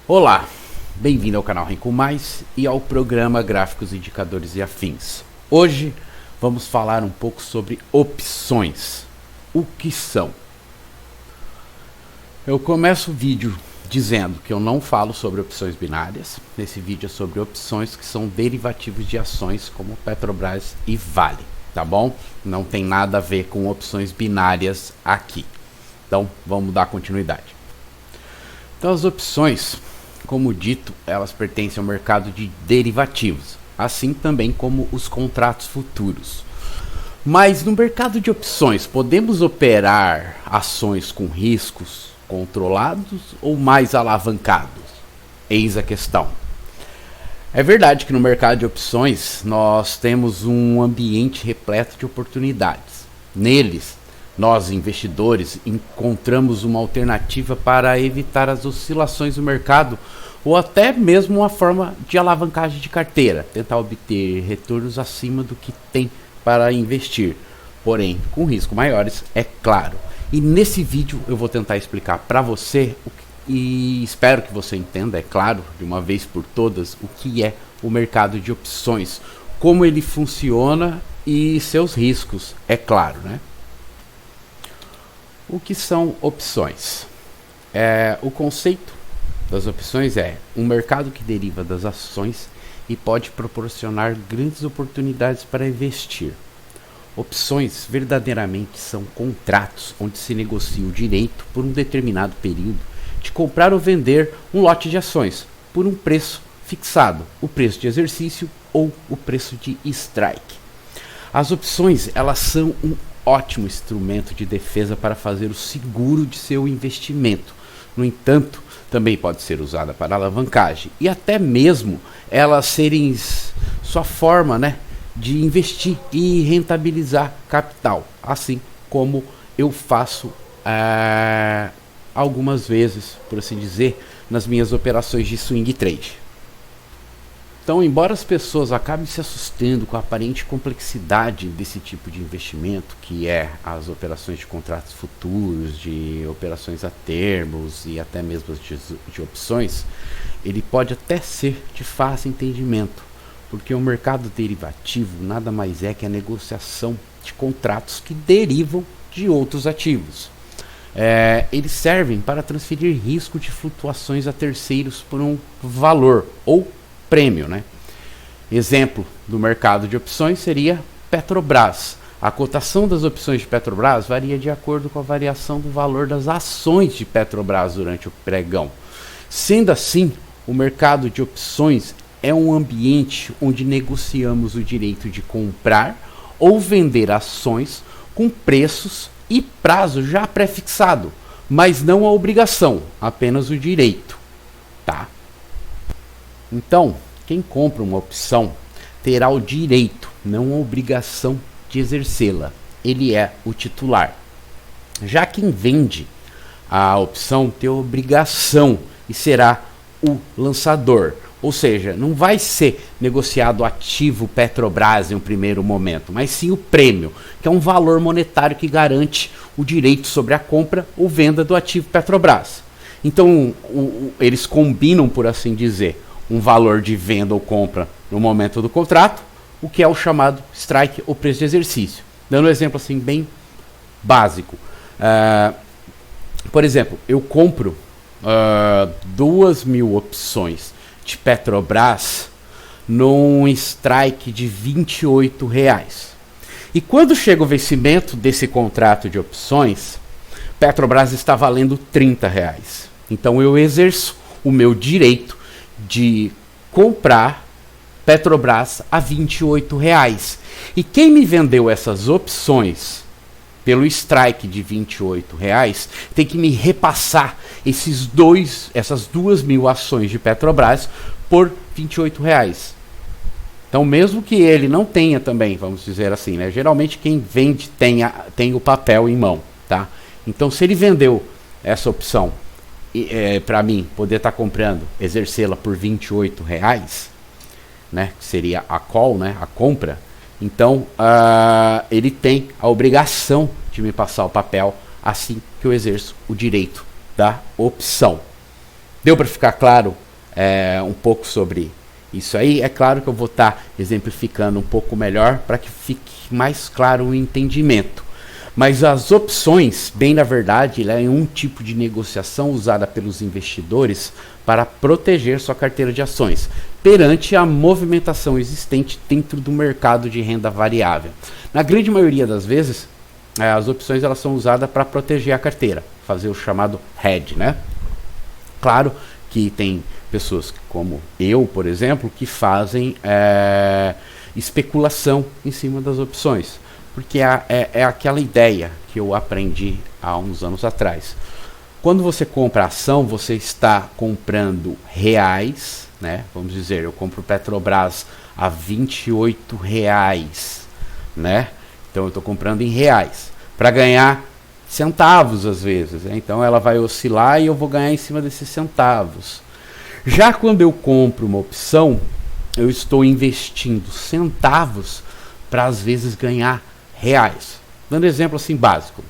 Olá, bem-vindo ao canal Renko Mais e ao programa Gráficos, Indicadores e Afins. Hoje vamos falar um pouco sobre opções. O que são? Eu começo o vídeo dizendo que eu não falo sobre opções binárias. Esse vídeo é sobre opções que são derivativos de ações como Petrobras e Vale, tá bom? Não tem nada a ver com opções binárias aqui. Então vamos dar continuidade. Então as opções, como dito, elas pertencem ao mercado de derivativos, assim também como os contratos futuros. Mas no mercado de opções, podemos operar ações com riscos controlados ou mais alavancados? Eis a questão. É verdade que no mercado de opções nós temos um ambiente repleto de oportunidades. Neles, nós, investidores, encontramos uma alternativa para evitar as oscilações do mercado ou até mesmo uma forma de alavancagem de carteira, tentar obter retornos acima do que tem para investir, porém com riscos maiores, é claro. E nesse vídeo eu vou tentar explicar para você e espero que você entenda, é claro, de uma vez por todas, o que é o mercado de opções, como ele funciona e seus riscos, é claro, né? O que são opções? O conceito das opções é um mercado que deriva das ações e pode proporcionar grandes oportunidades para investir. Opções verdadeiramente são contratos onde se negocia o direito por um determinado período de comprar ou vender um lote de ações por um preço fixado, o preço de exercício ou o preço de strike. As opções, elas são um ótimo instrumento de defesa para fazer o seguro de seu investimento. No entanto, também pode ser usada para alavancagem e até mesmo elas serem sua forma, de investir e rentabilizar capital, assim como eu faço algumas vezes, por assim dizer, nas minhas operações de swing trade. Então, embora as pessoas acabem se assustando com a aparente complexidade desse tipo de investimento, que é as operações de contratos futuros, de operações a termos e até mesmo de opções, ele pode até ser de fácil entendimento, porque o mercado derivativo nada mais é que a negociação de contratos que derivam de outros ativos. Eles servem para transferir risco de flutuações a terceiros por um valor ou prêmio, Exemplo do mercado de opções seria Petrobras. A cotação das opções de Petrobras varia de acordo com a variação do valor das ações de Petrobras durante o pregão. Sendo assim, o mercado de opções é um ambiente onde negociamos o direito de comprar ou vender ações com preços e prazo já pré-fixado, mas não a obrigação, apenas o direito, tá? Então, quem compra uma opção terá o direito, não a obrigação de exercê-la. Ele é o titular. Já quem vende a opção tem a obrigação e será o lançador. Ou seja, não vai ser negociado o ativo Petrobras em um primeiro momento, mas sim o prêmio, que é um valor monetário que garante o direito sobre a compra ou venda do ativo Petrobras. Então, eles combinam, por assim dizer, um valor de venda ou compra no momento do contrato, o que é o chamado strike ou preço de exercício. Dando um exemplo assim bem básico. Por exemplo, eu compro 2.000 opções de Petrobras num strike de R$28. E quando chega o vencimento desse contrato de opções, Petrobras está valendo R$30. Então eu exerço o meu direito de comprar Petrobras a R$28. E quem me vendeu essas opções pelo strike de R$28 tem que me repassar essas 2.000 ações de Petrobras por R$28. Então, mesmo que ele não tenha também, vamos dizer assim, geralmente quem vende tem o papel em mão, tá? Então, se ele vendeu essa opção para mim poder estar comprando, exercê-la por R$28, que seria a call, a compra, então ele tem a obrigação de me passar o papel assim que eu exerço o direito da opção. Deu para ficar claro um pouco sobre isso aí? É claro que eu vou estar exemplificando um pouco melhor para que fique mais claro o entendimento. Mas as opções, bem na verdade, é um tipo de negociação usada pelos investidores para proteger sua carteira de ações perante a movimentação existente dentro do mercado de renda variável. Na grande maioria das vezes, as opções elas são usadas para proteger a carteira, fazer o chamado hedge, né? Claro que tem pessoas como eu, por exemplo, que fazem especulação em cima das opções. Porque é aquela ideia que eu aprendi há uns anos atrás. Quando você compra ação, você está comprando reais, né? Vamos dizer, eu compro Petrobras a R$28, né? Então eu estou comprando em reais, para ganhar centavos às vezes, né? Então ela vai oscilar e eu vou ganhar em cima desses centavos. Já quando eu compro uma opção, eu estou investindo centavos para às vezes ganhar reais. Dando exemplo assim básico,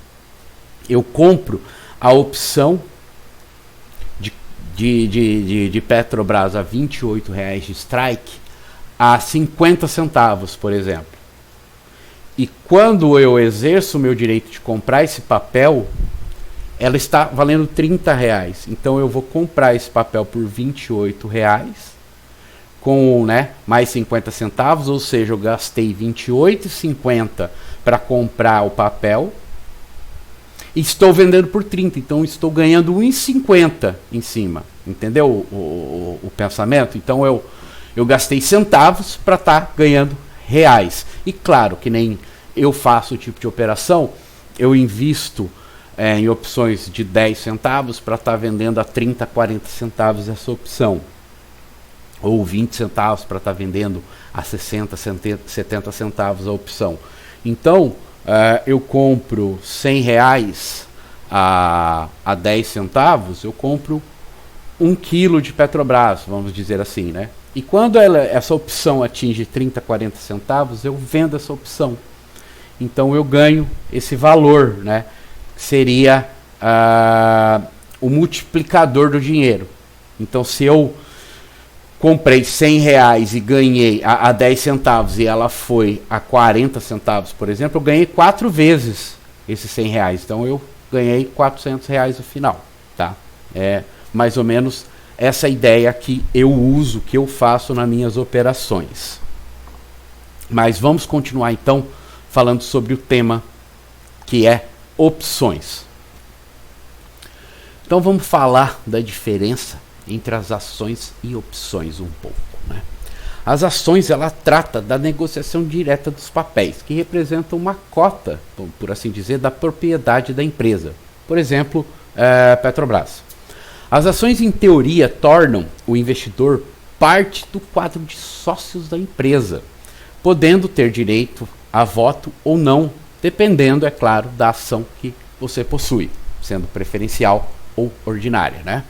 eu compro a opção de Petrobras a R$28 de strike a 50 centavos, por exemplo. E quando eu exerço o meu direito de comprar esse papel, ela está valendo R$30. Então eu vou comprar esse papel por R$28 com, né, mais 50 centavos, ou seja, eu gastei R$28,50 para comprar o papel e estou vendendo por 30, então estou ganhando R$1,50 em cima, entendeu o pensamento? Então eu gastei centavos para estar ganhando reais. E claro que nem eu faço o tipo de operação, eu invisto em opções de 10 centavos para estar vendendo a 30, 40 centavos essa opção. Ou 20 centavos para estar vendendo a 60, 70 centavos a opção. Então, eu compro R$100 a 10 centavos, eu compro 1 quilo de Petrobras, vamos dizer assim, né? E quando essa opção atinge 30, 40 centavos, eu vendo essa opção. Então eu ganho esse valor, né? Seria o multiplicador do dinheiro. Então se eu comprei R$100 e ganhei a 10 centavos e ela foi a 40 centavos, por exemplo, eu ganhei 4 vezes esses R$100. Então eu ganhei R$400 no final, tá? É mais ou menos essa ideia que eu uso, que eu faço nas minhas operações. Mas vamos continuar então falando sobre o tema que é opções. Então vamos falar da diferença entre as ações e opções um pouco, né? As ações, ela trata da negociação direta dos papéis, que representam uma cota, por assim dizer, da propriedade da empresa. Por exemplo, Petrobras. As ações, em teoria, tornam o investidor parte do quadro de sócios da empresa, podendo ter direito a voto ou não, dependendo, é claro, da ação que você possui, sendo preferencial ou ordinária, né?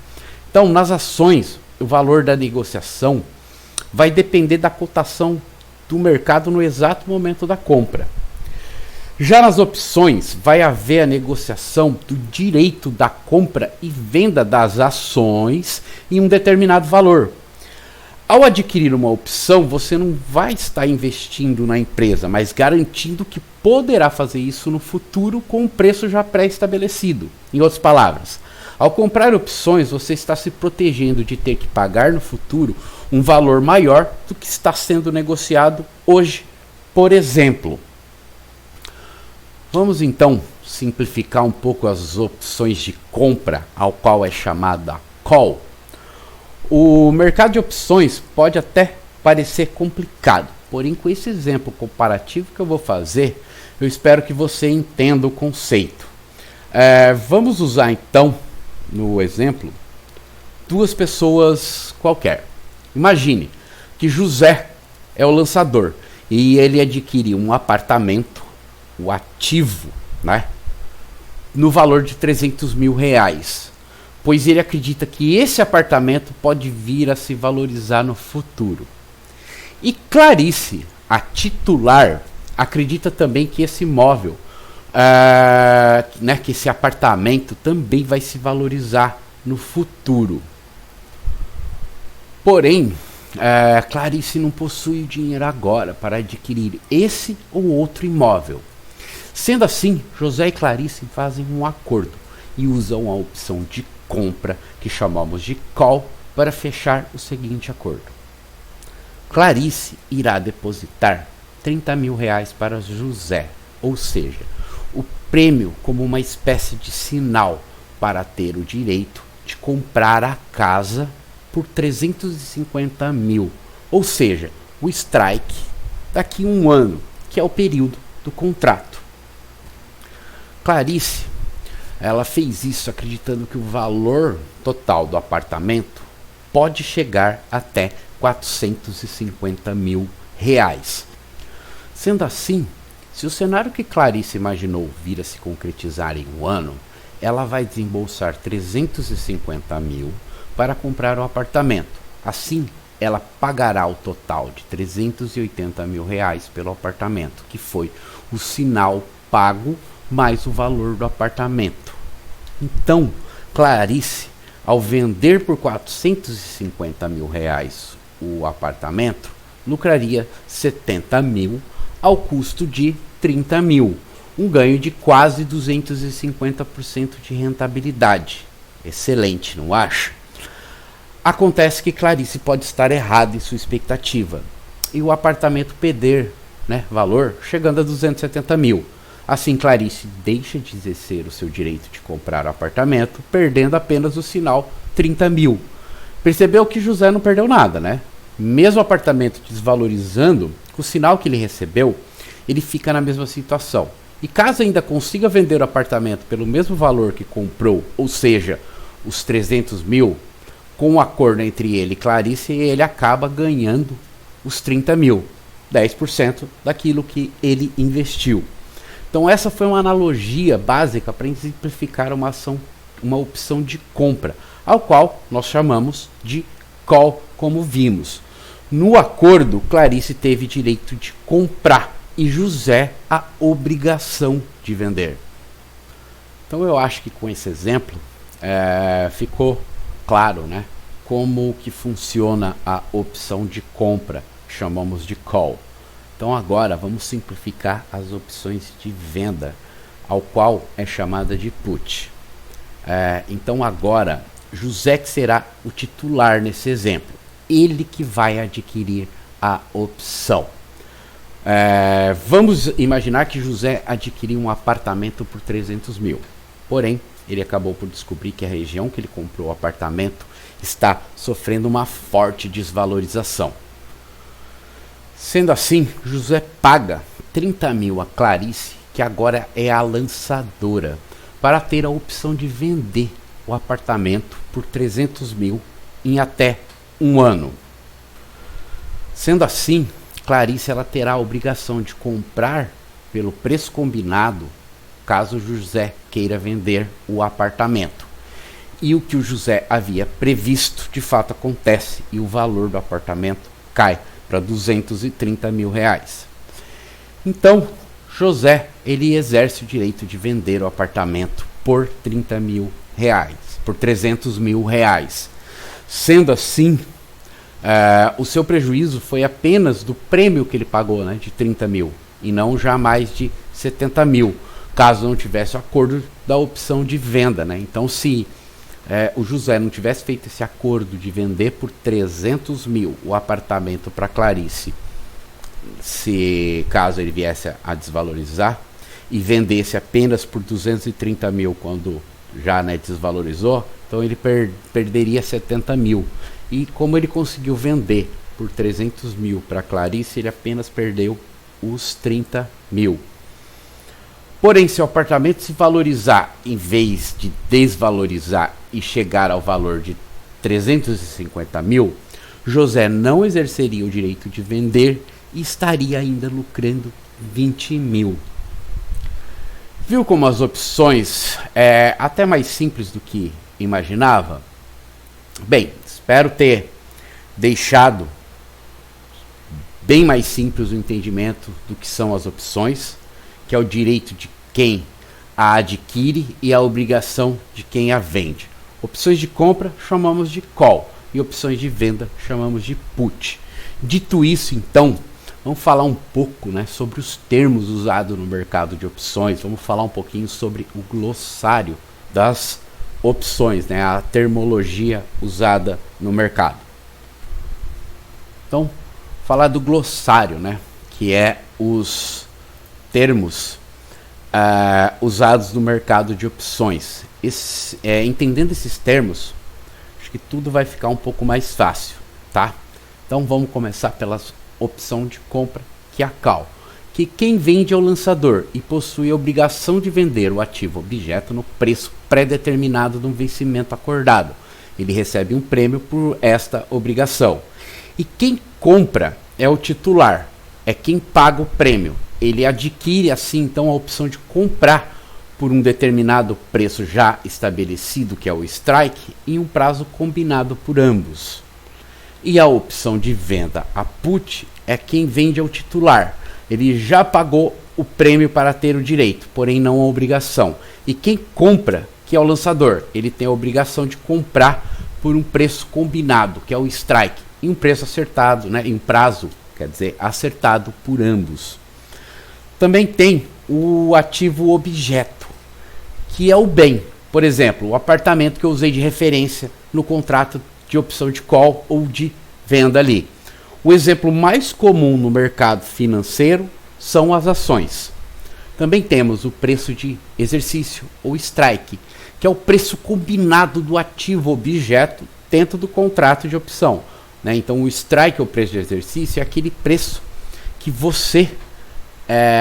Então, nas ações, o valor da negociação vai depender da cotação do mercado no exato momento da compra. Já nas opções, vai haver a negociação do direito da compra e venda das ações em um determinado valor. Ao adquirir uma opção, você não vai estar investindo na empresa, mas garantindo que poderá fazer isso no futuro com um preço já pré-estabelecido. Em outras palavras, ao comprar opções, você está se protegendo de ter que pagar no futuro um valor maior do que está sendo negociado hoje. Por exemplo, vamos então simplificar um pouco as opções de compra, ao qual é chamada call. O mercado de opções pode até parecer complicado, porém com esse exemplo comparativo que eu vou fazer, eu espero que você entenda o conceito. Vamos usar então, no exemplo, duas pessoas qualquer. Imagine que José é o lançador e ele adquire um apartamento, o ativo, né, no valor de R$300 mil, pois ele acredita que esse apartamento pode vir a se valorizar no futuro. E Clarice, a titular, acredita também que esse imóvel, que esse apartamento também vai se valorizar no futuro. Porém, Clarice não possui o dinheiro agora para adquirir esse ou outro imóvel. Sendo assim, José e Clarice fazem um acordo e usam a opção de compra, que chamamos de call, para fechar o seguinte acordo. Clarice irá depositar R$ 30.000 para José, ou seja, o prêmio como uma espécie de sinal para ter o direito de comprar a casa por 350 mil, ou seja, o strike daqui a um ano, que é o período do contrato. Clarice, ela fez isso acreditando que o valor total do apartamento pode chegar até R$ 450 mil. Sendo assim, se o cenário que Clarice imaginou vir a se concretizar em um ano, ela vai desembolsar 350 mil para comprar o apartamento. Assim, ela pagará o total de 380 mil reais pelo apartamento, que foi o sinal pago mais o valor do apartamento. Então, Clarice, ao vender por 450 mil reais o apartamento, lucraria 70 mil ao custo de 30 mil, um ganho de quase 250% de rentabilidade. Excelente, não acha? Acontece que Clarice pode estar errada em sua expectativa e o apartamento perder, valor chegando a 270 mil. Assim, Clarice deixa de exercer o seu direito de comprar o apartamento, perdendo apenas o sinal 30 mil. Percebeu que José não perdeu nada, né? Mesmo o apartamento desvalorizando, com o sinal que ele recebeu, ele fica na mesma situação. E caso ainda consiga vender o apartamento pelo mesmo valor que comprou, ou seja, os 300 mil, com um acordo entre ele e Clarice, ele acaba ganhando os 30 mil, 10% daquilo que ele investiu. Então essa foi uma analogia básica para exemplificar uma opção de compra, ao qual nós chamamos de call, como vimos. No acordo, Clarice teve direito de comprar e José a obrigação de vender. Então eu acho que com esse exemplo ficou claro, como que funciona a opção de compra, chamamos de call. Então agora vamos simplificar as opções de venda, ao qual é chamada de put. Então agora José que será o titular nesse exemplo, ele que vai adquirir a opção. Vamos imaginar que José adquiriu um apartamento por 300 mil, porém ele acabou por descobrir que a região que ele comprou o apartamento está sofrendo uma forte desvalorização. Sendo assim, José paga 30 mil a Clarice, que agora é a lançadora, para ter a opção de vender o apartamento por 300 mil em até um ano. Sendo assim, Clarice ela terá a obrigação de comprar pelo preço combinado, caso José queira vender o apartamento. E o que o José havia previsto, de fato acontece, e o valor do apartamento cai para 230 mil reais. Então, José, ele exerce o direito de vender o apartamento por 30 mil reais, por 300 mil reais. Sendo assim, o seu prejuízo foi apenas do prêmio que ele pagou, de 30 mil, e não jamais de 70 mil, caso não tivesse o acordo da opção de venda. Então, se o José não tivesse feito esse acordo de vender por 300 mil o apartamento para Clarice, caso ele viesse a desvalorizar e vendesse apenas por 230 mil quando já desvalorizou, então ele perderia 70 mil. E como ele conseguiu vender por 300 mil para Clarice, ele apenas perdeu os 30 mil. Porém, se o apartamento se valorizar em vez de desvalorizar e chegar ao valor de 350 mil, José não exerceria o direito de vender e estaria ainda lucrando 20 mil. Viu como as opções é até mais simples do que imaginava? Bem, espero ter deixado bem mais simples o entendimento do que são as opções, que é o direito de quem a adquire e a obrigação de quem a vende. Opções de compra chamamos de call e opções de venda chamamos de put. Dito isso, então, vamos falar um pouco, né, sobre os termos usados no mercado de opções. Vamos falar um pouquinho sobre o glossário das opções, né, a termologia usada no mercado. Então, falar do glossário, né, que é os termos usados no mercado de opções. Entendendo esses termos, acho que tudo vai ficar um pouco mais fácil, tá? Então vamos começar pela opção de compra, que é a call, que quem vende é o lançador e possui a obrigação de vender o ativo objeto no preço pré-determinado de um vencimento acordado. Ele recebe um prêmio por esta obrigação. E quem compra é o titular, é quem paga o prêmio. Ele adquire assim então a opção de comprar por um determinado preço já estabelecido, que é o strike, em um prazo combinado por ambos. E a opção de venda, a put, é quem vende ao titular. Ele já pagou o prêmio para ter o direito, porém não a obrigação. E quem compra, que é o lançador, ele tem a obrigação de comprar por um preço combinado, que é o strike, em um preço acertado, né, em um prazo, quer dizer, acertado por ambos. Também tem o ativo objeto, que é o bem. Por exemplo, o apartamento que eu usei de referência no contrato de opção de call ou de venda ali. O exemplo mais comum no mercado financeiro são as ações. Também temos o preço de exercício ou strike, que é o preço combinado do ativo objeto dentro do contrato de opção, né? Então o strike, ou preço de exercício, é aquele preço que você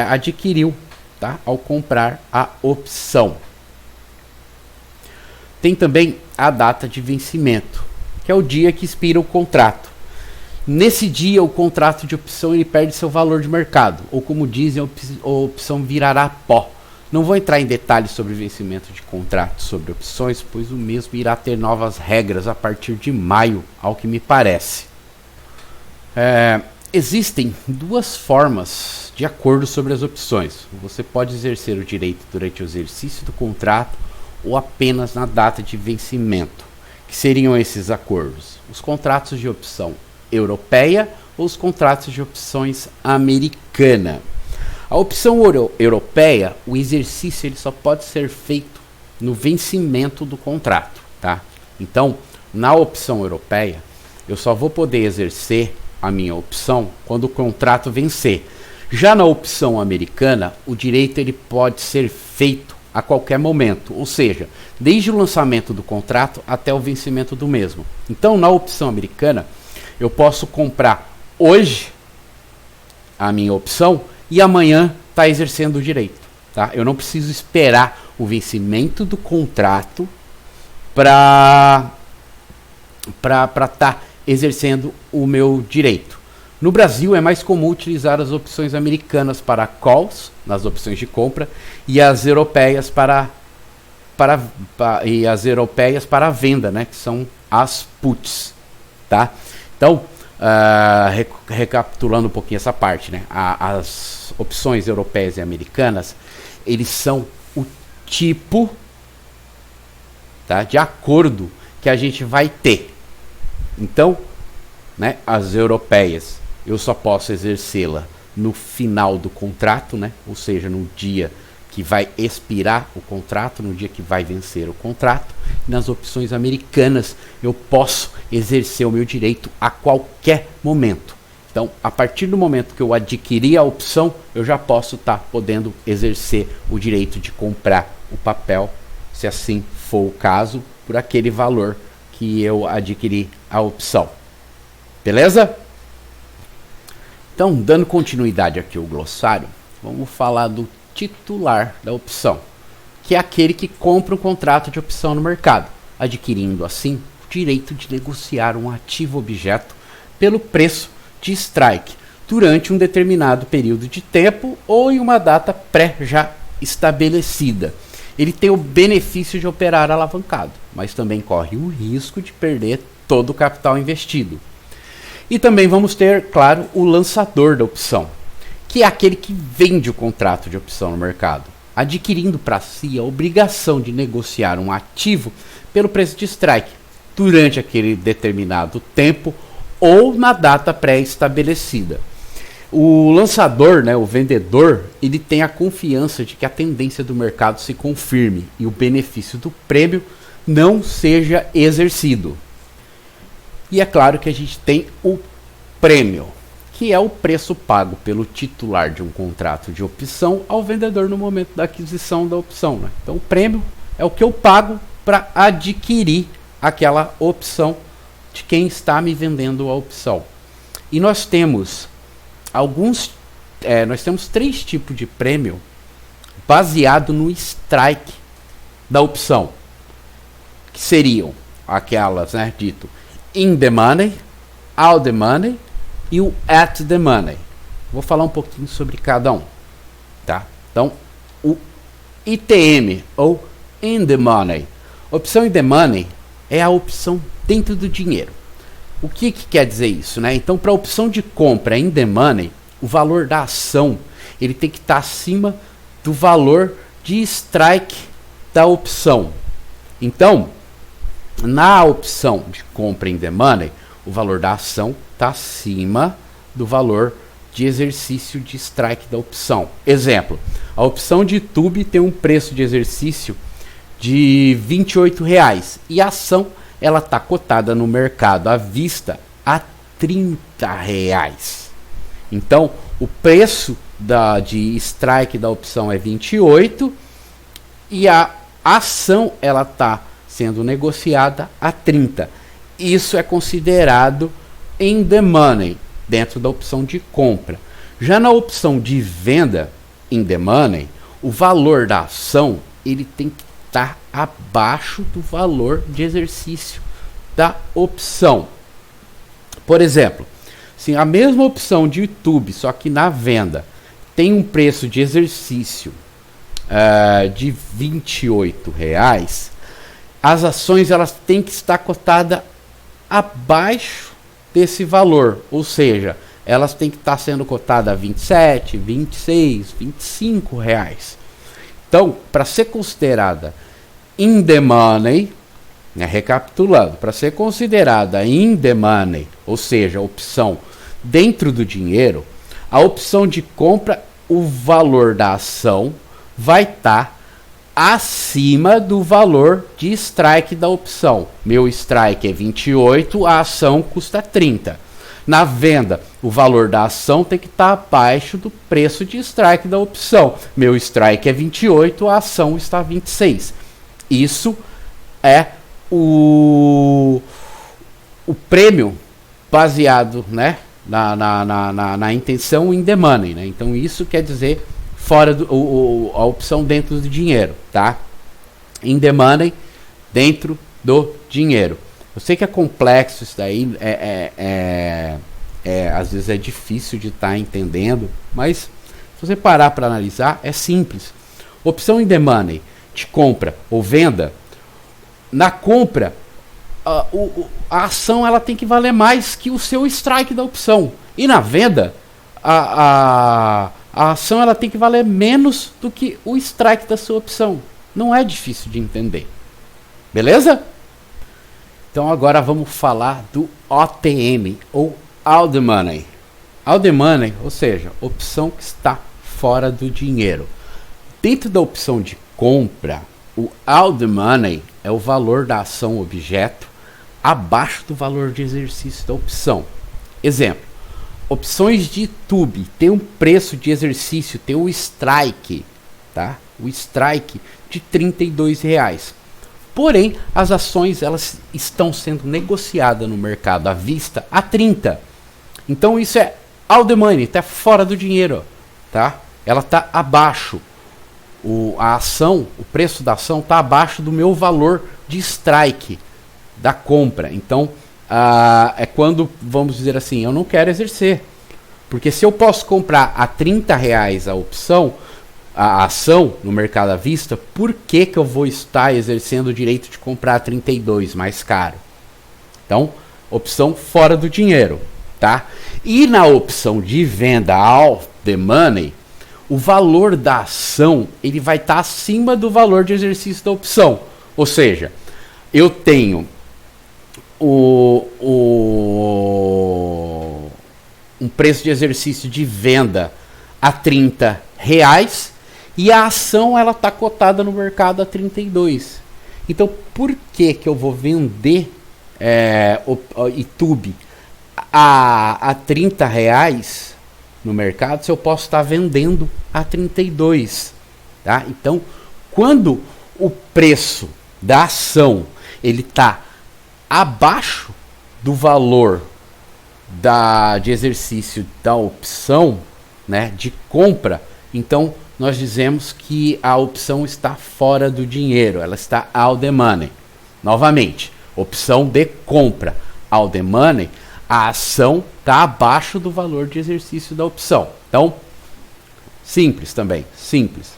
adquiriu, tá, ao comprar a opção. Tem também a data de vencimento, que é o dia que expira o contrato. Nesse dia, o contrato de opção ele perde seu valor de mercado, ou como dizem, a opção virará pó. Não vou entrar em detalhes sobre vencimento de contratos sobre opções, pois o mesmo irá ter novas regras a partir de maio, ao que me parece. Existem duas formas de acordo sobre as opções. Você pode exercer o direito durante o exercício do contrato ou apenas na data de vencimento. Que seriam esses acordos? Os contratos de opção europeia ou os contratos de opções americana. A opção europeia, o exercício ele só pode ser feito no vencimento do contrato, tá? Então, na opção europeia, eu só vou poder exercer a minha opção quando o contrato vencer. Já na opção americana, o direito ele pode ser feito a qualquer momento, ou seja, desde o lançamento do contrato até o vencimento do mesmo. Então, na opção americana, eu posso comprar hoje a minha opção e amanhã tá exercendo o direito, tá? Eu não preciso esperar o vencimento do contrato para estar exercendo o meu direito. No Brasil é mais comum utilizar as opções americanas para calls, nas opções de compra, e as europeias para a venda, né, que são as puts, tá? Então, recapitulando um pouquinho essa parte, né, as opções europeias e americanas, eles são o tipo, tá, de acordo que a gente vai ter. Então, né, as europeias eu só posso exercê-la no final do contrato, né, ou seja, no dia que vai expirar o contrato, no dia que vai vencer o contrato. Nas opções americanas eu posso exercer o meu direito a qualquer momento. Então, a partir do momento que eu adquiri a opção, eu já posso estar podendo exercer o direito de comprar o papel, se assim for o caso, por aquele valor que eu adquiri a opção. Beleza? Então, dando continuidade aqui ao glossário, vamos falar do titular da opção, que é aquele que compra um contrato de opção no mercado, adquirindo assim o direito de negociar um ativo objeto pelo preço de strike durante um determinado período de tempo ou em uma data já estabelecida. Ele tem o benefício de operar alavancado, mas também corre o risco de perder todo o capital investido. E também vamos ter, claro, o lançador da opção, que é aquele que vende o contrato de opção no mercado, adquirindo para si a obrigação de negociar um ativo pelo preço de strike, durante aquele determinado tempo ou na data pré-estabelecida. O lançador, né, o vendedor, ele tem a confiança de que a tendência do mercado se confirme e o benefício do prêmio não seja exercido. E é claro que a gente tem o prêmio, que é o preço pago pelo titular de um contrato de opção ao vendedor no momento da aquisição da opção, né? Então o prêmio é o que eu pago para adquirir aquela opção de quem está me vendendo a opção. E nós temos nós temos 3 tipos de prêmio baseado no strike da opção, que seriam aquelas, né, dito in the money, out the money e o at the money. Vou falar um pouquinho sobre cada um, tá? Então, o ITM ou in the money. Opção in the money é a opção dentro do dinheiro. O que quer dizer isso, né? Então, para a opção de compra in the money, o valor da ação ele tem que estar acima do valor de strike da opção. Então, na opção de compra in the money, o valor da ação está acima do valor de exercício de strike da opção. Exemplo, a opção de YouTube tem um preço de exercício de R$ 28,00 e a ação ela está cotada no mercado à vista a R$ 30,00. Então, o preço de strike da opção é 28 e a ação ela está sendo negociada a 30. Isso é considerado in the money, dentro da opção de compra. Já na opção de venda, in the money, o valor da ação ele tem que estar abaixo do valor de exercício da opção. Por exemplo, se a mesma opção de YouTube, só que na venda, tem um preço de exercício de R$ 28,00, as ações elas têm que estar cotadas abaixo desse valor, ou seja, elas têm que estar sendo cotadas a 27, 26, 25 reais. Então, para ser considerada in the money, né, recapitulando, para ser considerada in the money, ou seja, opção dentro do dinheiro, a opção de compra, o valor da ação vai estar acima do valor de strike da opção. Meu strike é 28, a ação custa 30. Na venda, o valor da ação tem que estar abaixo do preço de strike da opção. Meu strike é 28, a ação está 26. Isso é o prêmio baseado, né, na intenção in the money, né? Então isso quer dizer fora a opção dentro do dinheiro, tá? In the money, dentro do dinheiro. Eu sei que é complexo isso daí, às vezes é difícil de estar entendendo, mas se você parar para analisar, é simples. Opção in the money, de compra ou venda, na compra, a ação ela tem que valer mais que o seu strike da opção. E na venda, a ação ela tem que valer menos do que o strike da sua opção. Não é difícil de entender. Beleza? Então agora vamos falar do OTM, ou Out the Money. Out the Money, ou seja, opção que está fora do dinheiro. Dentro da opção de compra, o Out the Money é o valor da ação objeto abaixo do valor de exercício da opção. Exemplo, opções de YouTube tem um preço de exercício, tem o strike, tá? O strike de R$ 32,00. Porém, as ações elas estão sendo negociadas no mercado à vista a 30. Então isso é out the money, está fora do dinheiro, tá? Ela está abaixo. A ação, o preço da ação está abaixo do meu valor de strike da compra. Então, é quando, vamos dizer assim, eu não quero exercer. Porque se eu posso comprar a R$ 30,00 a opção, a ação no mercado à vista, por que eu vou estar exercendo o direito de comprar a 32 mais caro? Então, opção fora do dinheiro, tá? E na opção de venda out the money, o valor da ação ele vai estar acima do valor de exercício da opção. Ou seja, eu tenho um preço de exercício de venda a R$30 e a ação ela está cotada no mercado a 32. Então, por que eu vou vender o YouTube a R$30 no mercado se eu posso estar vendendo a 32? Tá? Então, quando o preço da ação ele está abaixo do valor de exercício da opção, né, de compra, então nós dizemos que a opção está fora do dinheiro, ela está out the money. Novamente, opção de compra, out the money, a ação está abaixo do valor de exercício da opção. Então, simples também, simples.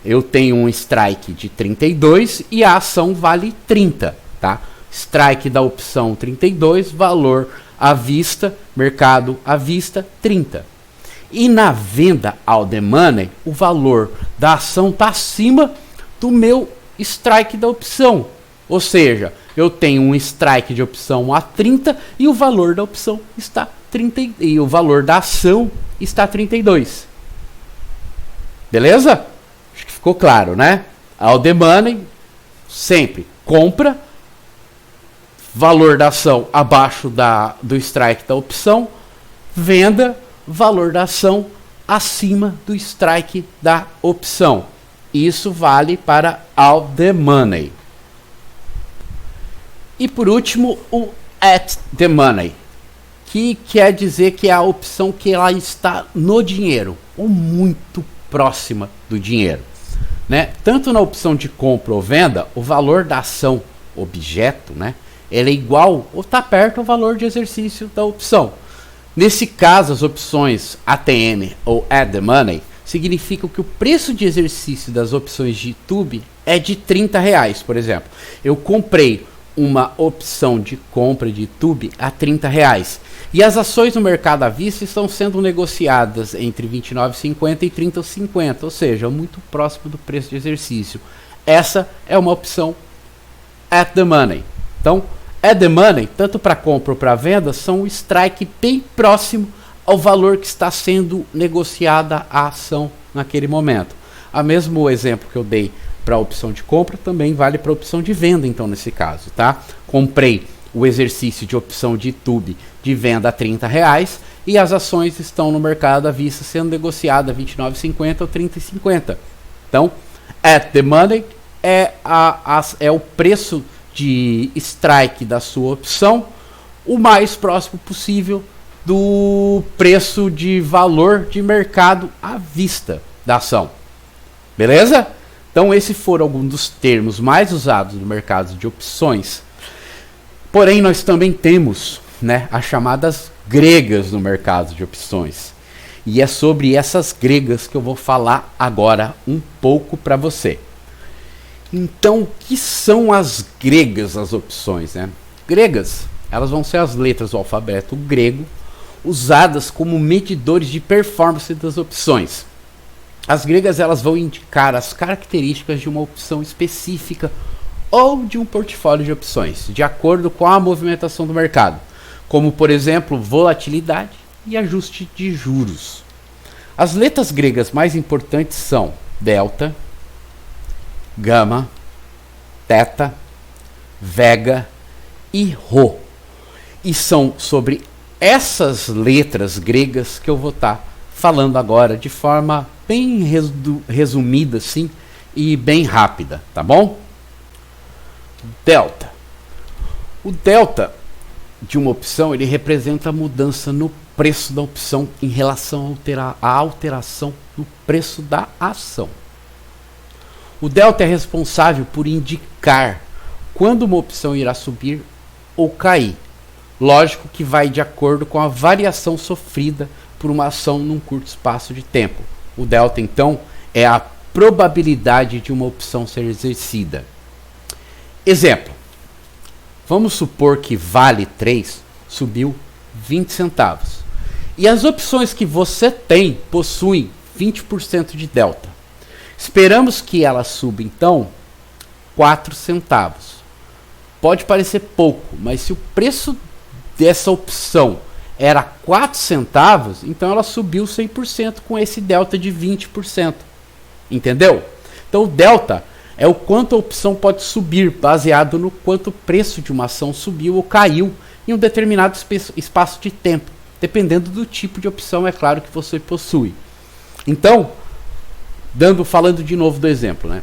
Eu tenho um strike de 32 e a ação vale 30, tá? Strike da opção 32, valor à vista, mercado à vista 30. E na venda out the money, o valor da ação está acima do meu strike da opção. Ou seja, eu tenho um strike de opção a 30 e o valor da opção está 30 e o valor da ação está 32. Beleza? Acho que ficou claro, né? Out the money, sempre compra, valor da ação abaixo do strike da opção, venda, valor da ação acima do strike da opção. Isso vale para out the money. E por último, o at the money, que quer dizer que é a opção que ela está no dinheiro, ou muito próxima do dinheiro, né? Tanto na opção de compra ou venda, o valor da ação objeto, né, ele é igual ou está perto ao valor de exercício da opção. Nesse caso, as opções ATM ou at the money significam que o preço de exercício das opções de YouTube é de R$30, por exemplo. Eu comprei uma opção de compra de YouTube a R$30 e as ações no mercado à vista estão sendo negociadas entre R$29,50 e R$30,50, ou seja, muito próximo do preço de exercício. Essa é uma opção at the money. Então, at the money, tanto para compra ou para venda, são um strike bem próximo ao valor que está sendo negociada a ação naquele momento. O mesmo exemplo que eu dei para a opção de compra também vale para a opção de venda, então, nesse caso, tá? Comprei o exercício de opção de YouTube de venda a R$30 e as ações estão no mercado à vista sendo negociadas a R$29,50 ou R$30,50. Então, at the money é o preço de strike da sua opção o mais próximo possível do preço de valor de mercado à vista da ação. Beleza? Então esses foram alguns dos termos mais usados no mercado de opções. Porém, nós também temos, né, as chamadas gregas no mercado de opções. E é sobre essas gregas que eu vou falar agora um pouco para você. Então, o que são as gregas, as opções, né? Gregas, elas vão ser as letras do alfabeto grego, usadas como medidores de performance das opções. As gregas, elas vão indicar as características de uma opção específica ou de um portfólio de opções, de acordo com a movimentação do mercado, como, por exemplo, volatilidade e ajuste de juros. As letras gregas mais importantes são delta, gama, teta, vega e rho. E são sobre essas letras gregas que eu vou estar falando agora de forma bem resumida assim e bem rápida, tá bom? Delta. O delta de uma opção, ele representa a mudança no preço da opção em relação à alteração no preço da ação. O delta é responsável por indicar quando uma opção irá subir ou cair. Lógico que vai de acordo com a variação sofrida por uma ação num curto espaço de tempo. O delta, então, é a probabilidade de uma opção ser exercida. Exemplo. Vamos supor que Vale 3 subiu 20 centavos. E as opções que você tem possuem 20% de delta. Esperamos que ela suba, então, 4 centavos. pode parecer pouco, mas se o preço dessa opção era 4 centavos, então ela subiu 100% com esse delta de 20%. Entendeu? Então o delta é o quanto a opção pode subir, baseado no quanto o preço de uma ação subiu ou caiu em um determinado espaço de tempo, dependendo do tipo de opção, é claro, que você possui. Então, falando de novo do exemplo, né?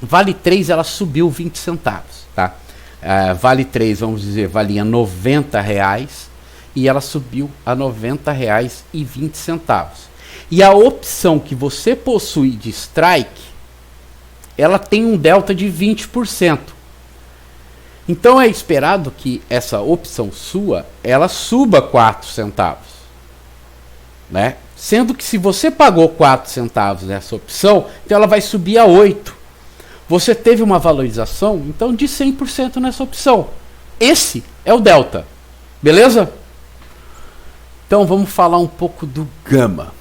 Vale 3, ela subiu 20 centavos, tá? Vale 3, vamos dizer, valia R$90 e ela subiu a R$90,20. E a opção que você possui de strike, ela tem um delta de 20%. Então é esperado que essa opção sua, ela suba 4 centavos, né? Sendo que se você pagou 4 centavos nessa opção, então ela vai subir a 8. Você teve uma valorização, então, de 100% nessa opção. Esse é o delta. Beleza? Então vamos falar um pouco do gama.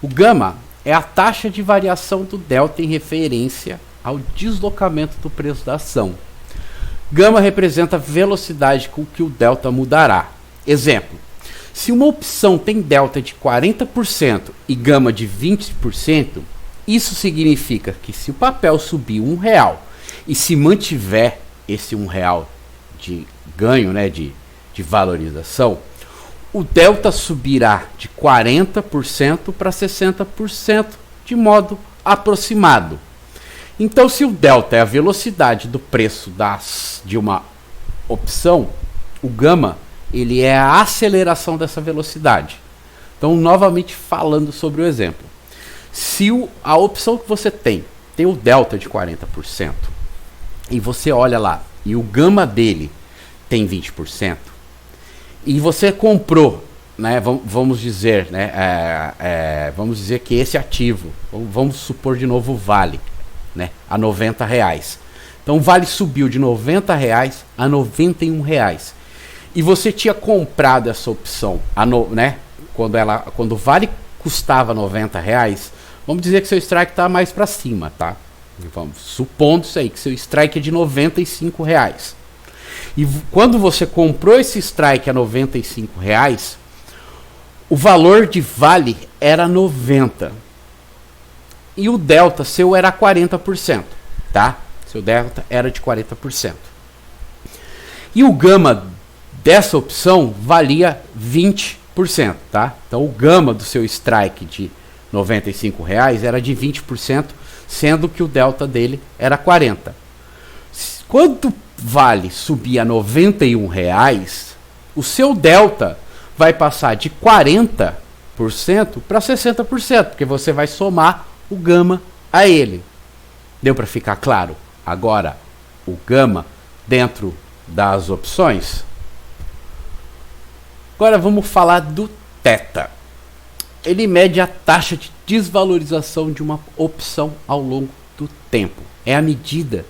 O gama é a taxa de variação do delta em referência ao deslocamento do preço da ação. Gama representa a velocidade com que o delta mudará. Exemplo: se uma opção tem delta de 40% e gama de 20%, isso significa que se o papel subir R$1 e se mantiver esse R$1 de ganho, né, de valorização, o delta subirá de 40% para 60% de modo aproximado. Então, se o delta é a velocidade do preço de uma opção, o gama ele é a aceleração dessa velocidade. Então, novamente falando sobre o exemplo. Se a opção que você tem o delta de 40% e você olha lá e o gama dele tem 20%, e você comprou, né, vamos dizer, né, vamos dizer que esse ativo, vamos supor de novo o Vale, né, a R$90. Então o Vale subiu de R$90 a R$91. E você tinha comprado essa opção, né, quando o Vale custava R$90, vamos dizer que seu strike está mais para cima, tá? Vamos supondo isso aí, que seu strike é de R$95. E quando você comprou esse strike a R$95, o valor de Vale era 90. E o delta seu era 40%, tá? Seu delta era de 40%. E o gama dessa opção valia 20%, tá? Então o gama do seu strike de R$95 era de 20%, sendo que o delta dele era 40%. Quando Vale subir a R$91, o seu delta vai passar de 40% para 60%, porque você vai somar o gama a ele. Deu para ficar claro? Agora, o gama dentro das opções. Agora vamos falar do θ. Ele mede a taxa de desvalorização de uma opção ao longo do tempo. É a medida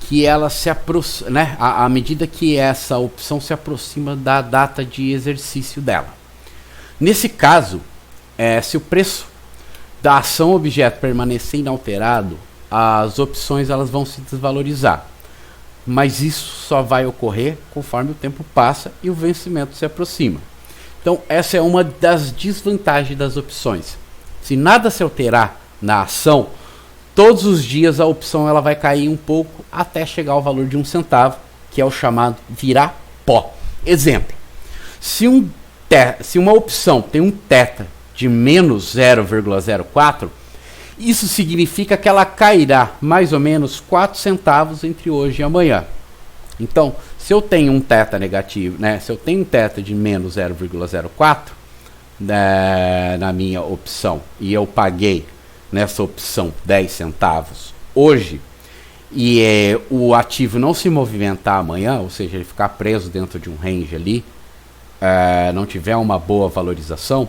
que ela se aproxima, né? À medida que essa opção se aproxima da data de exercício dela. Nesse caso, se o preço da ação objeto permanecer inalterado, as opções elas vão se desvalorizar. Mas isso só vai ocorrer conforme o tempo passa e o vencimento se aproxima. Então essa é uma das desvantagens das opções. Se nada se alterar na ação, todos os dias a opção ela vai cair um pouco até chegar ao valor de 1 centavo, que é o chamado virar pó. Exemplo: se uma opção tem um θ de menos 0,04, isso significa que ela cairá mais ou menos 4 centavos entre hoje e amanhã. Então, se eu tenho um θ negativo, né, se eu tenho um θ de menos 0,04 na minha opção e eu paguei nessa opção 10 centavos hoje e o ativo não se movimentar amanhã, ou seja, ele ficar preso dentro de um range ali, não tiver uma boa valorização,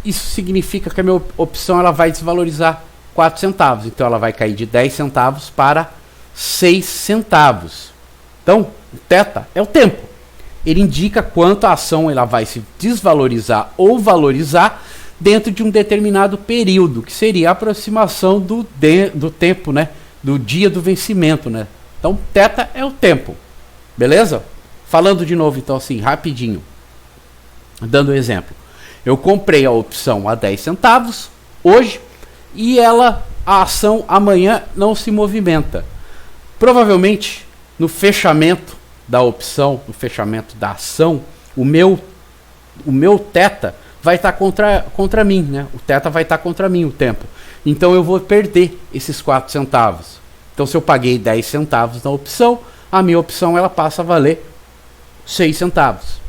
isso significa que a minha opção ela vai desvalorizar 4 centavos. Então ela vai cair de 10 centavos para 6 centavos. Então, o θ é o tempo. Ele indica quanto a ação ela vai se desvalorizar ou valorizar dentro de um determinado período, que seria a aproximação do tempo, né? Do dia do vencimento, né? Então, θ é o tempo. Beleza? Falando de novo, então, assim, rapidinho. Dando um exemplo. Eu comprei a opção a 10 centavos hoje e a ação amanhã não se movimenta. Provavelmente, no fechamento da opção, no fechamento da ação, o meu θ vai estar contra mim, né? O θ vai estar contra mim o tempo. Então eu vou perder esses 4 centavos. Então se eu paguei 10 centavos na opção, a minha opção ela passa a valer 6 centavos.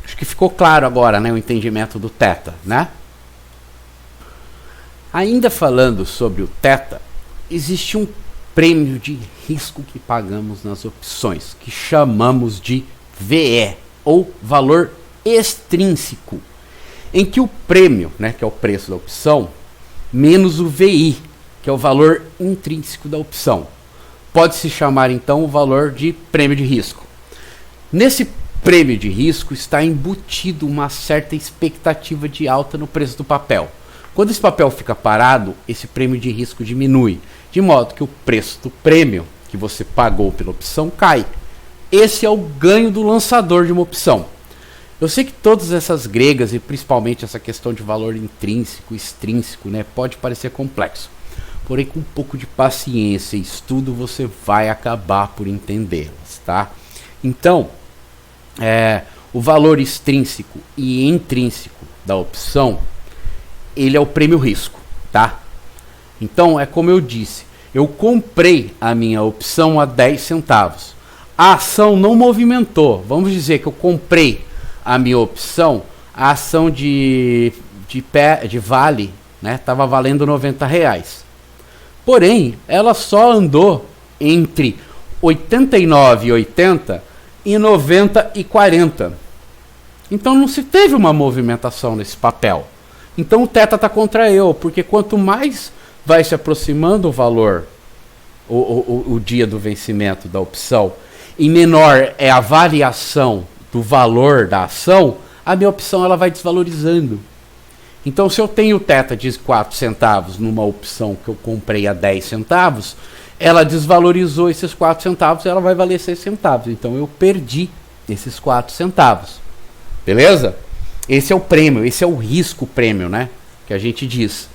Acho que ficou claro agora, né, o entendimento do θ, né? Ainda falando sobre o θ, existe um prêmio de risco que pagamos nas opções, que chamamos de VE, ou valor extrínseco, em que o prêmio, né, que é o preço da opção, menos o VI, que é o valor intrínseco da opção. Pode se chamar então o valor de prêmio de risco. Nesse prêmio de risco está embutido uma certa expectativa de alta no preço do papel. Quando esse papel fica parado, esse prêmio de risco diminui, de modo que o preço do prêmio que você pagou pela opção cai. Esse é o ganho do lançador de uma opção. Eu sei que todas essas gregas, e principalmente essa questão de valor intrínseco, extrínseco, né, pode parecer complexo. Porém, com um pouco de paciência e estudo, você vai acabar por entendê-las, tá? Então, o valor extrínseco e intrínseco da opção, ele é o prêmio risco, tá? Então, é como eu disse, eu comprei a minha opção a 10 centavos. A ação não movimentou. Vamos dizer que eu comprei a minha opção, a ação de Vale, né, estava valendo R$90. Porém, ela só andou entre 89,80 e 90,40. Então não se teve uma movimentação nesse papel. Então o θ está contra eu, porque quanto mais vai se aproximando o valor, o dia do vencimento da opção, e menor é a variação do valor da ação, a minha opção ela vai desvalorizando. Então se eu tenho θ de 4 centavos numa opção que eu comprei a 10 centavos, ela desvalorizou esses 4 centavos e ela vai valer 6 centavos. Então eu perdi esses 4 centavos. Beleza? Esse é o prêmio, esse é o risco prêmio, né? Que a gente diz.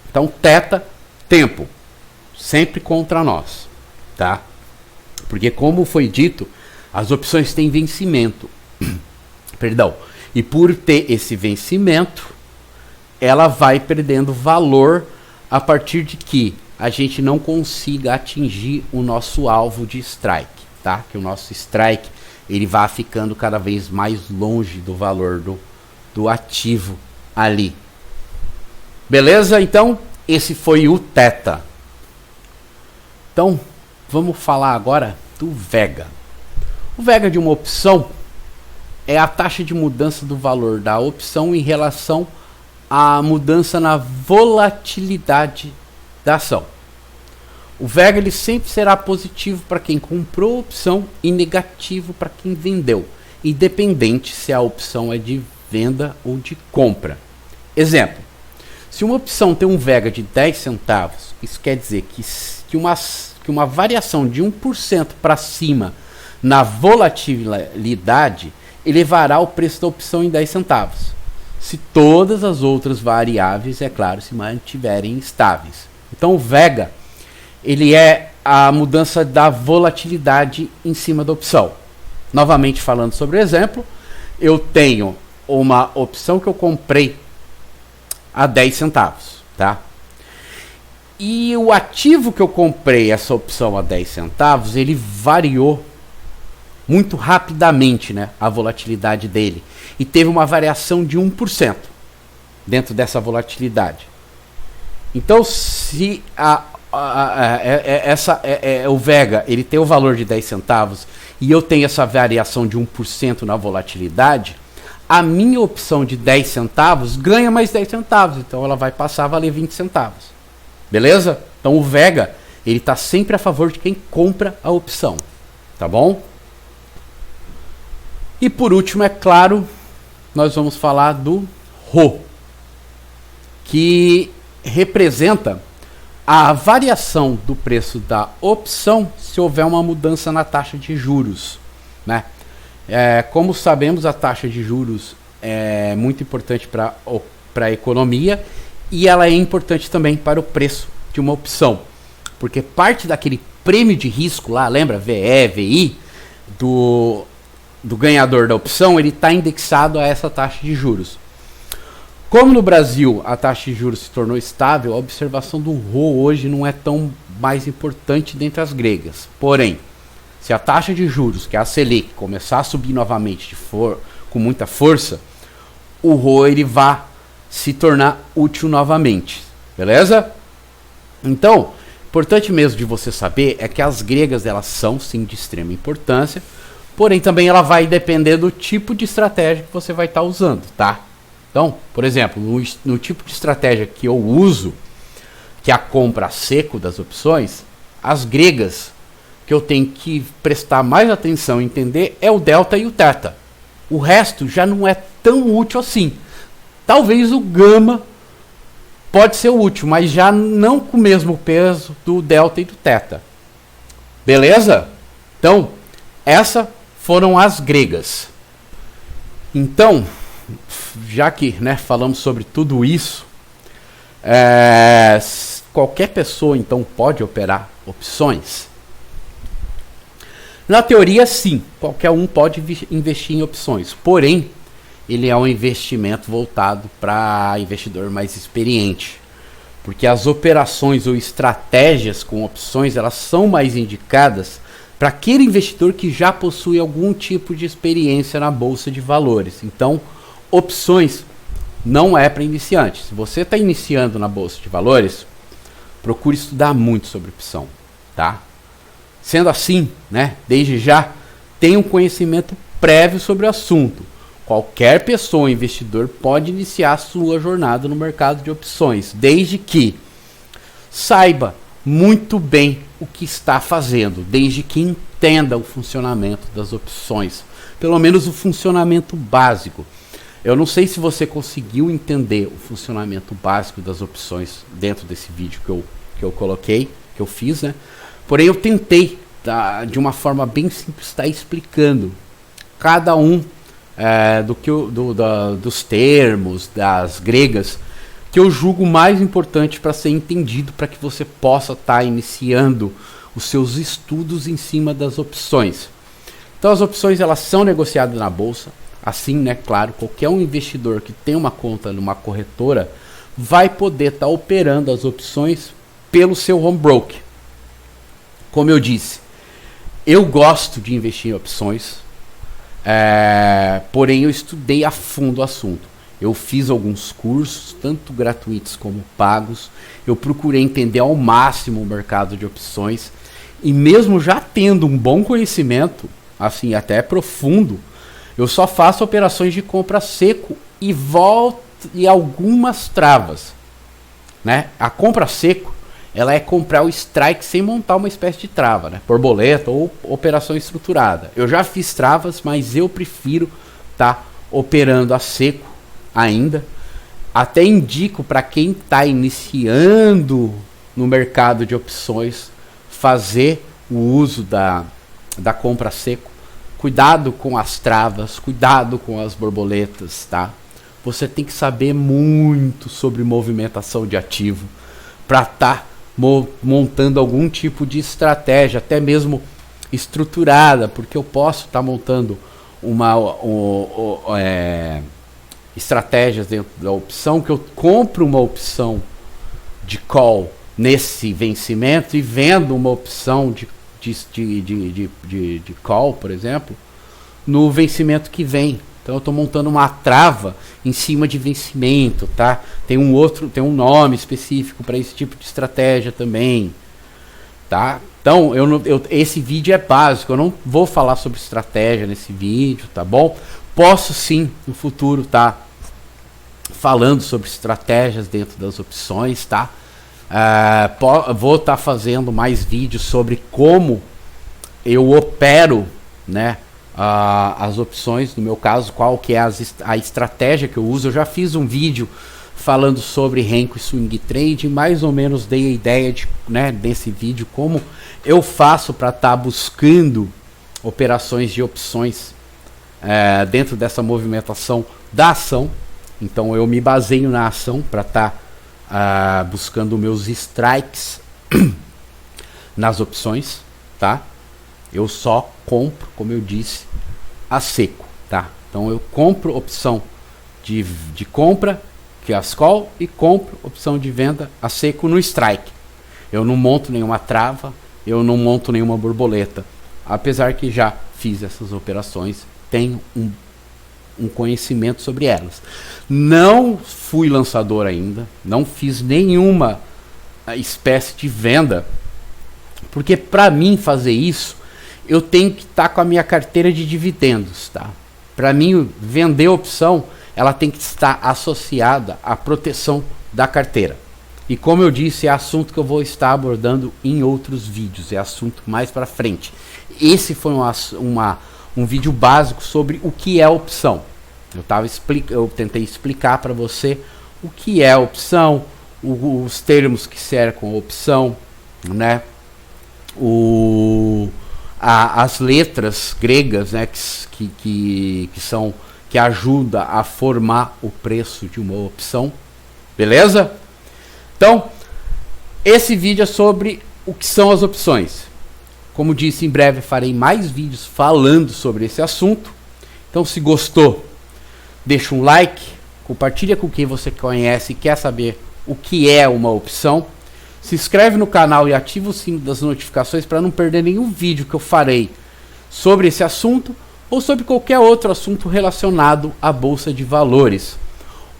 Então θ, tempo, sempre contra nós, tá? Porque como foi dito, as opções têm vencimento. Perdão. E por ter esse vencimento, ela vai perdendo valor a partir de que a gente não consiga atingir o nosso alvo de strike, tá? Que o nosso strike, ele vai ficando cada vez mais longe do valor do ativo ali. Beleza? Então, esse foi o θ. Então, vamos falar agora do Vega. O Vega de uma opção é a taxa de mudança do valor da opção em relação à mudança na volatilidade da ação. O Vega ele sempre será positivo para quem comprou a opção e negativo para quem vendeu, independente se a opção é de venda ou de compra. Exemplo, se uma opção tem um Vega de 10 centavos, isso quer dizer que uma variação de 1% para cima na volatilidade elevará o preço da opção em 10 centavos. Se todas as outras variáveis, é claro, se mantiverem estáveis. Então o Vega, ele é a mudança da volatilidade em cima da opção. Novamente falando sobre o exemplo, eu tenho uma opção que eu comprei a 10 centavos, tá? E o ativo que eu comprei essa opção a 10 centavos, ele variou muito rapidamente, né, a volatilidade dele. E teve uma variação de 1% dentro dessa volatilidade. Então, se o Vega ele tem o valor de 10 centavos e eu tenho essa variação de 1% na volatilidade, a minha opção de 10 centavos ganha mais 10 centavos. Então, ela vai passar a valer 20 centavos. Beleza? Então, o Vega ele está sempre a favor de quem compra a opção. Tá bom? E por último, é claro, nós vamos falar do Rho, que representa a variação do preço da opção se houver uma mudança na taxa de juros, né? Como sabemos, a taxa de juros é muito importante para a economia e ela é importante também para o preço de uma opção, porque parte daquele prêmio de risco lá, lembra, VE, VI, do ganhador da opção, ele está indexado a essa taxa de juros. Como no Brasil a taxa de juros se tornou estável, a observação do ROE hoje não é tão mais importante dentre as gregas. Porém, se a taxa de juros, que é a Selic, começar a subir novamente com muita força, o ROE ele vai se tornar útil novamente. Beleza? Então, importante mesmo de você saber é que as gregas elas são sim de extrema importância, porém também ela vai depender do tipo de estratégia que você vai estar usando, tá? Então, por exemplo, no tipo de estratégia que eu uso, que é a compra a seco das opções, as gregas que eu tenho que prestar mais atenção e entender é o delta e o theta. O resto já não é tão útil assim. Talvez o gama pode ser útil, mas já não com o mesmo peso do delta e do theta. Beleza? Então, essas foram as gregas. Então, já que falamos sobre tudo isso, qualquer pessoa então pode operar opções? Na teoria, sim, qualquer um pode investir em opções, porém, ele é um investimento voltado para investidor mais experiente, porque as operações ou estratégias com opções elas são mais indicadas para aquele investidor que já possui algum tipo de experiência na bolsa de valores. Então, opções não é para iniciantes. Se você está iniciando na bolsa de valores, procure estudar muito sobre opção, tá? Sendo assim, desde já, tenha um conhecimento prévio sobre o assunto. Qualquer pessoa, investidor, pode iniciar a sua jornada no mercado de opções, desde que saiba muito bem o que está fazendo, desde que entenda o funcionamento das opções, pelo menos o funcionamento básico. Eu não sei se você conseguiu entender o funcionamento básico das opções dentro desse vídeo que eu coloquei, que eu fiz, Porém, eu tentei, de uma forma bem simples, estar explicando cada um dos termos, das gregas, que eu julgo mais importante para ser entendido, para que você possa estar iniciando os seus estudos em cima das opções. Então, as opções elas são negociadas na bolsa. Assim, claro, qualquer um investidor que tem uma conta numa corretora vai poder estar operando as opções pelo seu home broker. Como eu disse, eu gosto de investir em opções, porém eu estudei a fundo o assunto. Eu fiz alguns cursos, tanto gratuitos como pagos. Eu procurei entender ao máximo o mercado de opções. E mesmo já tendo um bom conhecimento, assim, até profundo, eu só faço operações de compra seco e volto e algumas travas. A compra seco, ela é comprar o strike sem montar uma espécie de trava, borboleta ou operação estruturada. Eu já fiz travas, mas eu prefiro estar operando a seco ainda. Até indico para quem está iniciando no mercado de opções fazer o uso da compra seco. Cuidado com as travas, cuidado com as borboletas, tá? Você tem que saber muito sobre movimentação de ativo para estar montando algum tipo de estratégia, até mesmo estruturada, porque eu posso estar montando estratégias dentro da opção, que eu compro uma opção de call nesse vencimento e vendo uma opção de call, por exemplo, no vencimento que vem. Então eu estou montando uma trava em cima de vencimento, tá? Tem um nome específico para esse tipo de estratégia também, tá? Então esse vídeo é básico, eu não vou falar sobre estratégia nesse vídeo, tá bom? Posso sim no futuro falando sobre estratégias dentro das opções, tá? Vou estar fazendo mais vídeos sobre como eu opero, as opções, no meu caso, qual que é a estratégia que eu uso. Eu já fiz um vídeo falando sobre Renko e Swing Trade. Mais ou menos dei a ideia de, né, desse vídeo, como eu faço para estar buscando operações de opções dentro dessa movimentação da ação. Então eu me baseio na ação para estar buscando meus strikes nas opções, tá? Eu só compro, como eu disse, a seco, tá? Então eu compro opção de compra, que é as call, e compro opção de venda a seco no strike. Eu não monto nenhuma trava, eu não monto nenhuma borboleta, apesar que já fiz essas operações, tenho um conhecimento sobre elas. Não fui lançador ainda, não fiz nenhuma espécie de venda, porque para mim fazer isso, eu tenho que estar com a minha carteira de dividendos, tá? Para mim vender opção, ela tem que estar associada à proteção da carteira. E como eu disse, é assunto que eu vou estar abordando em outros vídeos, é assunto mais para frente. Esse foi um vídeo básico sobre o que é opção. Eu tentei explicar para você o que é opção, os termos que cercam a opção, né? As letras gregas, né, que ajuda a formar o preço de uma opção, beleza? Então, esse vídeo é sobre o que são as opções. Como disse, em breve farei mais vídeos falando sobre esse assunto. Então, se gostou, deixa um like, compartilha com quem você conhece e quer saber o que é uma opção. Se inscreve no canal e ativa o sino das notificações para não perder nenhum vídeo que eu farei sobre esse assunto ou sobre qualquer outro assunto relacionado à Bolsa de Valores.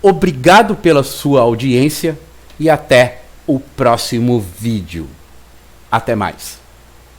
Obrigado pela sua audiência e até o próximo vídeo. Até mais.